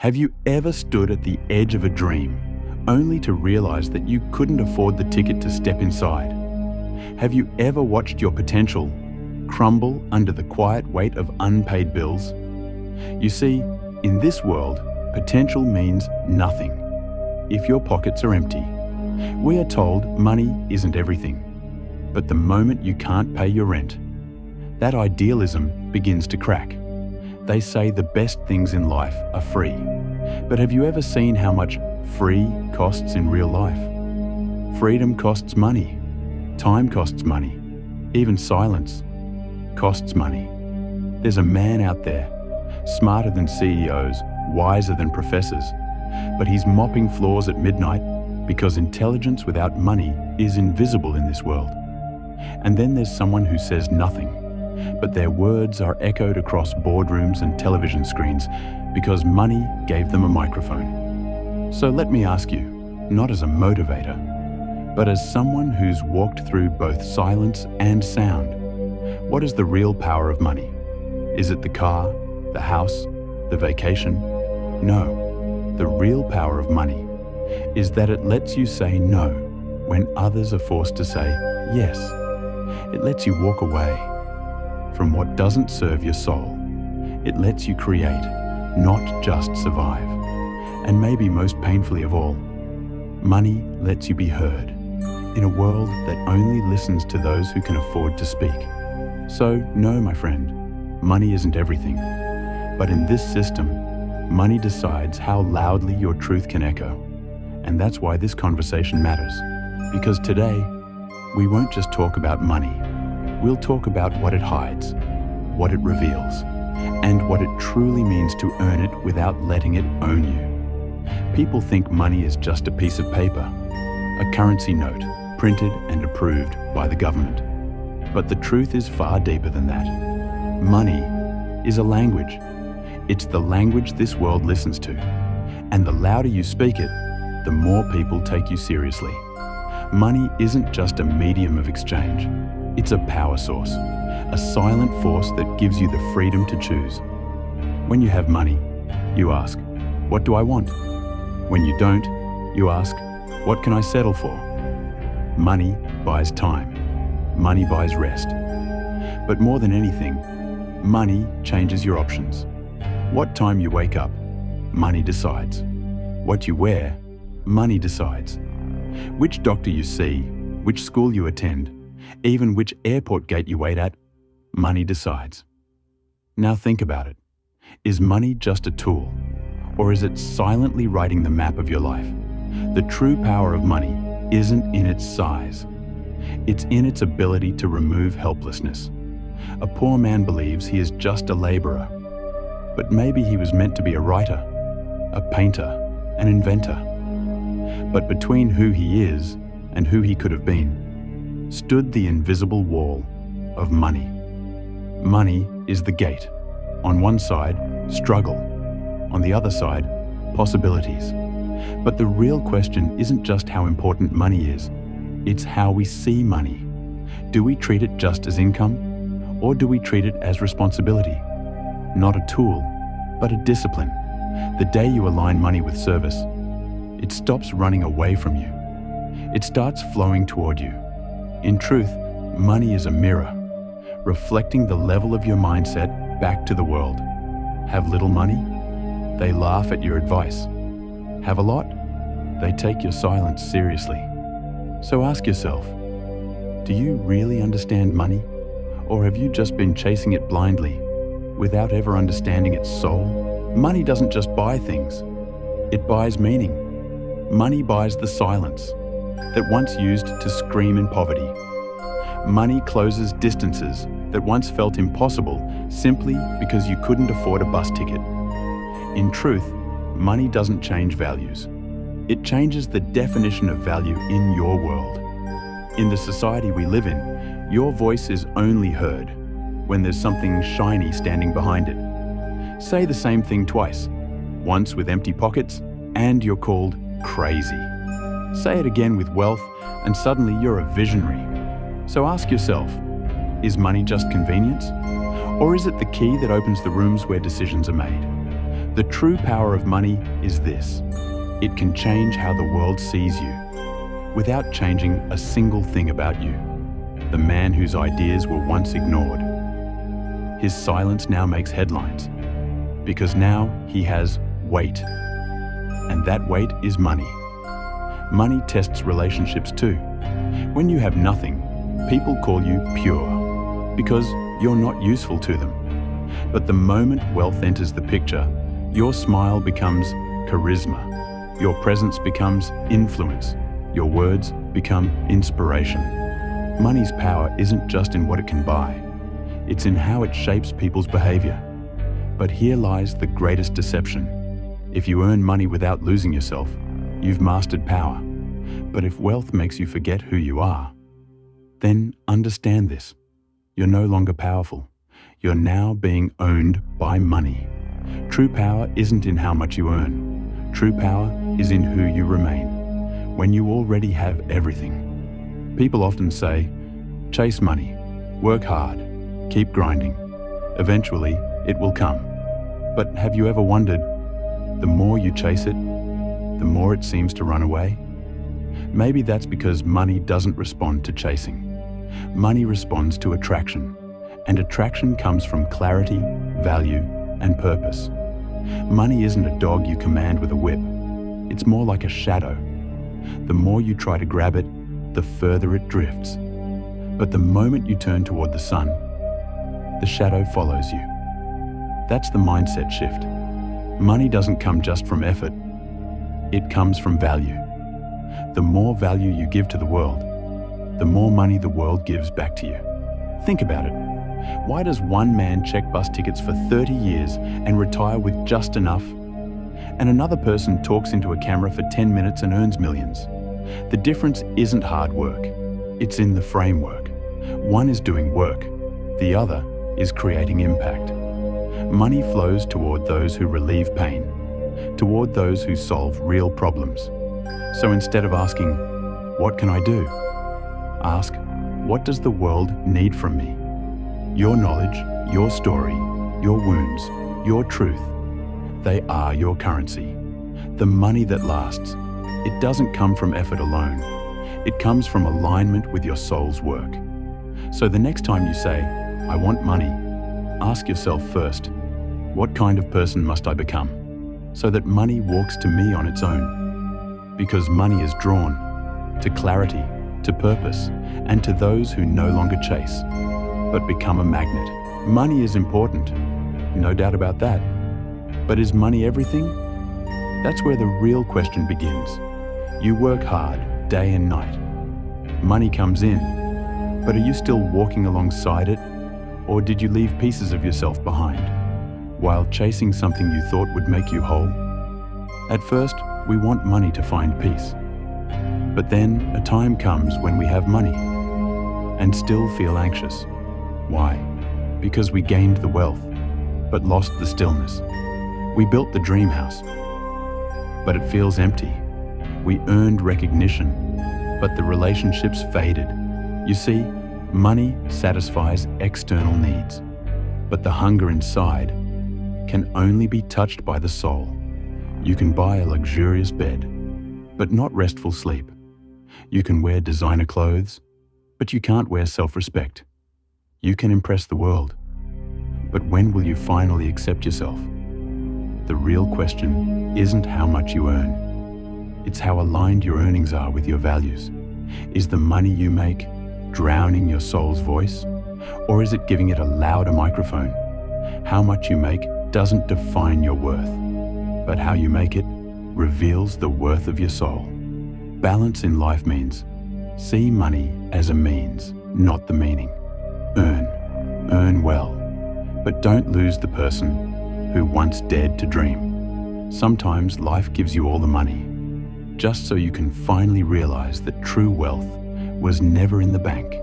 Have you ever stood at the edge of a dream, only to realize that you couldn't afford the ticket to step inside? Have you ever watched your potential crumble under the quiet weight of unpaid bills? You see, in this world, potential means nothing if your pockets are empty. We are told money isn't everything, but the moment you can't pay your rent, that idealism begins to crack. They say the best things in life are free, but have you ever seen how much free costs in real life? Freedom costs money, time costs money, even silence costs money. There's a man out there, smarter than CEOs, wiser than professors, but he's mopping floors at midnight because intelligence without money is invisible in this world. And then there's someone who says nothing, but their words are echoed across boardrooms and television screens because money gave them a microphone. So let me ask you, not as a motivator, but as someone who's walked through both silence and sound, what is the real power of money? Is it the car, the house, the vacation? No, the real power of money is that it lets you say no when others are forced to say yes. It lets you walk away from what doesn't serve your soul. It lets you create, not just survive. And maybe most painfully of all, money lets you be heard in a world that only listens to those who can afford to speak. So no, my friend, money isn't everything. But in this system, money decides how loudly your truth can echo. And that's why this conversation matters. Because today, we won't just talk about money. We'll talk about what it hides, what it reveals, and what it truly means to earn it without letting it own you. People think money is just a piece of paper, a currency note, printed and approved by the government. But the truth is far deeper than that. Money is a language. It's the language this world listens to. And the louder you speak it, the more people take you seriously. Money isn't just a medium of exchange. It's a power source, a silent force that gives you the freedom to choose. When you have money, you ask, what do I want? When you don't, you ask, what can I settle for? Money buys time. Money buys rest. But more than anything, money changes your options. What time you wake up, money decides. What you wear, money decides. Which doctor you see, which school you attend, even which airport gate you wait at, money decides. Now think about it. Is money just a tool, or is it silently writing the map of your life? The true power of money isn't in its size. It's in its ability to remove helplessness. A poor man believes he is just a laborer, but maybe he was meant to be a writer, a painter, an inventor. But between who he is and who he could have been, stood the invisible wall of money. Money is the gate. On one side, struggle. On the other side, possibilities. But the real question isn't just how important money is, it's how we see money. Do we treat it just as income, or do we treat it as responsibility? Not a tool, but a discipline. The day you align money with service, it stops running away from you. It starts flowing toward you. In truth, money is a mirror, reflecting the level of your mindset back to the world. Have little money? They laugh at your advice. Have a lot? They take your silence seriously. So ask yourself, do you really understand money? Or have you just been chasing it blindly, without ever understanding its soul? Money doesn't just buy things, it buys meaning. Money buys the silence that once used to scream in poverty. Money closes distances that once felt impossible simply because you couldn't afford a bus ticket. In truth, money doesn't change values. It changes the definition of value in your world. In the society we live in, your voice is only heard when there's something shiny standing behind it. Say the same thing twice, once with empty pockets, and you're called crazy. Say it again with wealth, and suddenly you're a visionary. So ask yourself, is money just convenience? Or is it the key that opens the rooms where decisions are made? The true power of money is this: it can change how the world sees you, without changing a single thing about you. The man whose ideas were once ignored, his silence now makes headlines, because now he has weight. And that weight is money. Money tests relationships too. When you have nothing, people call you pure, because you're not useful to them. But the moment wealth enters the picture, your smile becomes charisma, your presence becomes influence, your words become inspiration. Money's power isn't just in what it can buy, it's in how it shapes people's behavior. But here lies the greatest deception. If you earn money without losing yourself, you've mastered power. But if wealth makes you forget who you are, then understand this: you're no longer powerful. You're now being owned by money. True power isn't in how much you earn. True power is in who you remain, when you already have everything. People often say, chase money, work hard, keep grinding. Eventually, it will come. But have you ever wondered, the more you chase it, the more it seems to run away? Maybe that's because money doesn't respond to chasing. Money responds to attraction, and attraction comes from clarity, value, and purpose. Money isn't a dog you command with a whip. It's more like a shadow. The more you try to grab it, the further it drifts. But the moment you turn toward the sun, the shadow follows you. That's the mindset shift. Money doesn't come just from effort. It comes from value. The more value you give to the world, the more money the world gives back to you. Think about it. Why does one man check bus tickets for 30 years and retire with just enough? And another person talks into a camera for 10 minutes and earns millions? The difference isn't hard work. It's in the framework. One is doing work. The other is creating impact. Money flows toward those who relieve pain, toward those who solve real problems. So instead of asking, what can I do? Ask, what does the world need from me? Your knowledge, your story, your wounds, your truth, they are your currency. The money that lasts. It doesn't come from effort alone. It comes from alignment with your soul's work. So the next time you say, I want money, ask yourself first, what kind of person must I become, so that money walks to me on its own? Because money is drawn to clarity, to purpose, and to those who no longer chase, but become a magnet. Money is important, no doubt about that. But is money everything? That's where the real question begins. You work hard, day and night. Money comes in, but are you still walking alongside it? Or did you leave pieces of yourself behind, while chasing something you thought would make you whole? At first, we want money to find peace. But then a time comes when we have money and still feel anxious. Why? Because we gained the wealth, but lost the stillness. We built the dream house, but it feels empty. We earned recognition, but the relationships faded. You see, money satisfies external needs, but the hunger inside can only be touched by the soul. You can buy a luxurious bed, but not restful sleep. You can wear designer clothes, but you can't wear self-respect. You can impress the world, but when will you finally accept yourself? The real question isn't how much you earn. It's how aligned your earnings are with your values. Is the money you make drowning your soul's voice, or is it giving it a louder microphone? How much you make doesn't define your worth, but how you make it reveals the worth of your soul. Balance in life means see money as a means, not the meaning. Earn well, but don't lose the person who once dared to dream. Sometimes life gives you all the money, just so you can finally realize that true wealth was never in the bank.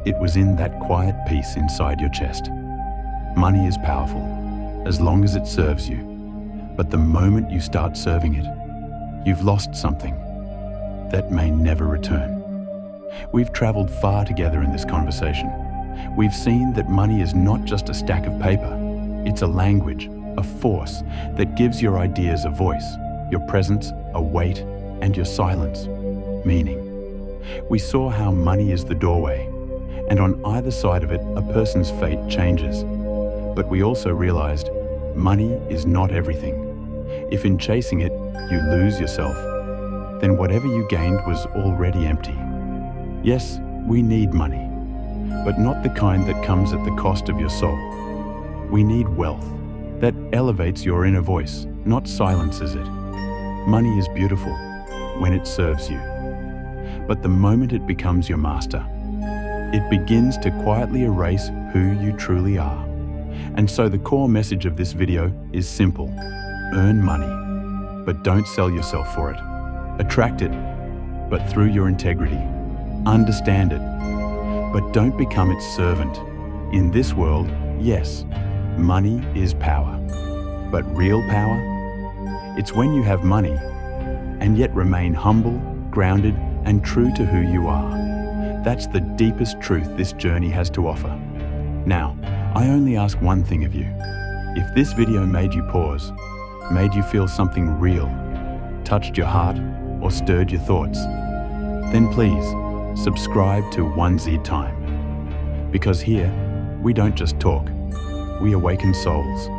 It was in that quiet peace inside your chest. Money is powerful, as long as it serves you. But the moment you start serving it, you've lost something that may never return. We've traveled far together in this conversation. We've seen that money is not just a stack of paper. It's a language, a force that gives your ideas a voice, your presence a weight, and your silence meaning. We saw how money is the doorway, and on either side of it, a person's fate changes. But we also realized money is not everything. If in chasing it, you lose yourself, then whatever you gained was already empty. Yes, we need money, but not the kind that comes at the cost of your soul. We need wealth that elevates your inner voice, not silences it. Money is beautiful when it serves you, but the moment it becomes your master, it begins to quietly erase who you truly are. And so the core message of this video is simple. Earn money, but don't sell yourself for it. Attract it, but through your integrity. Understand it, but don't become its servant. In this world, yes, money is power. But real power? It's when you have money and yet remain humble, grounded, and true to who you are. That's the deepest truth this journey has to offer. Now, I only ask one thing of you. If this video made you pause, made you feel something real, touched your heart, or stirred your thoughts, then please subscribe to 𝐻𝐶 Time. Because here, we don't just talk, we awaken souls.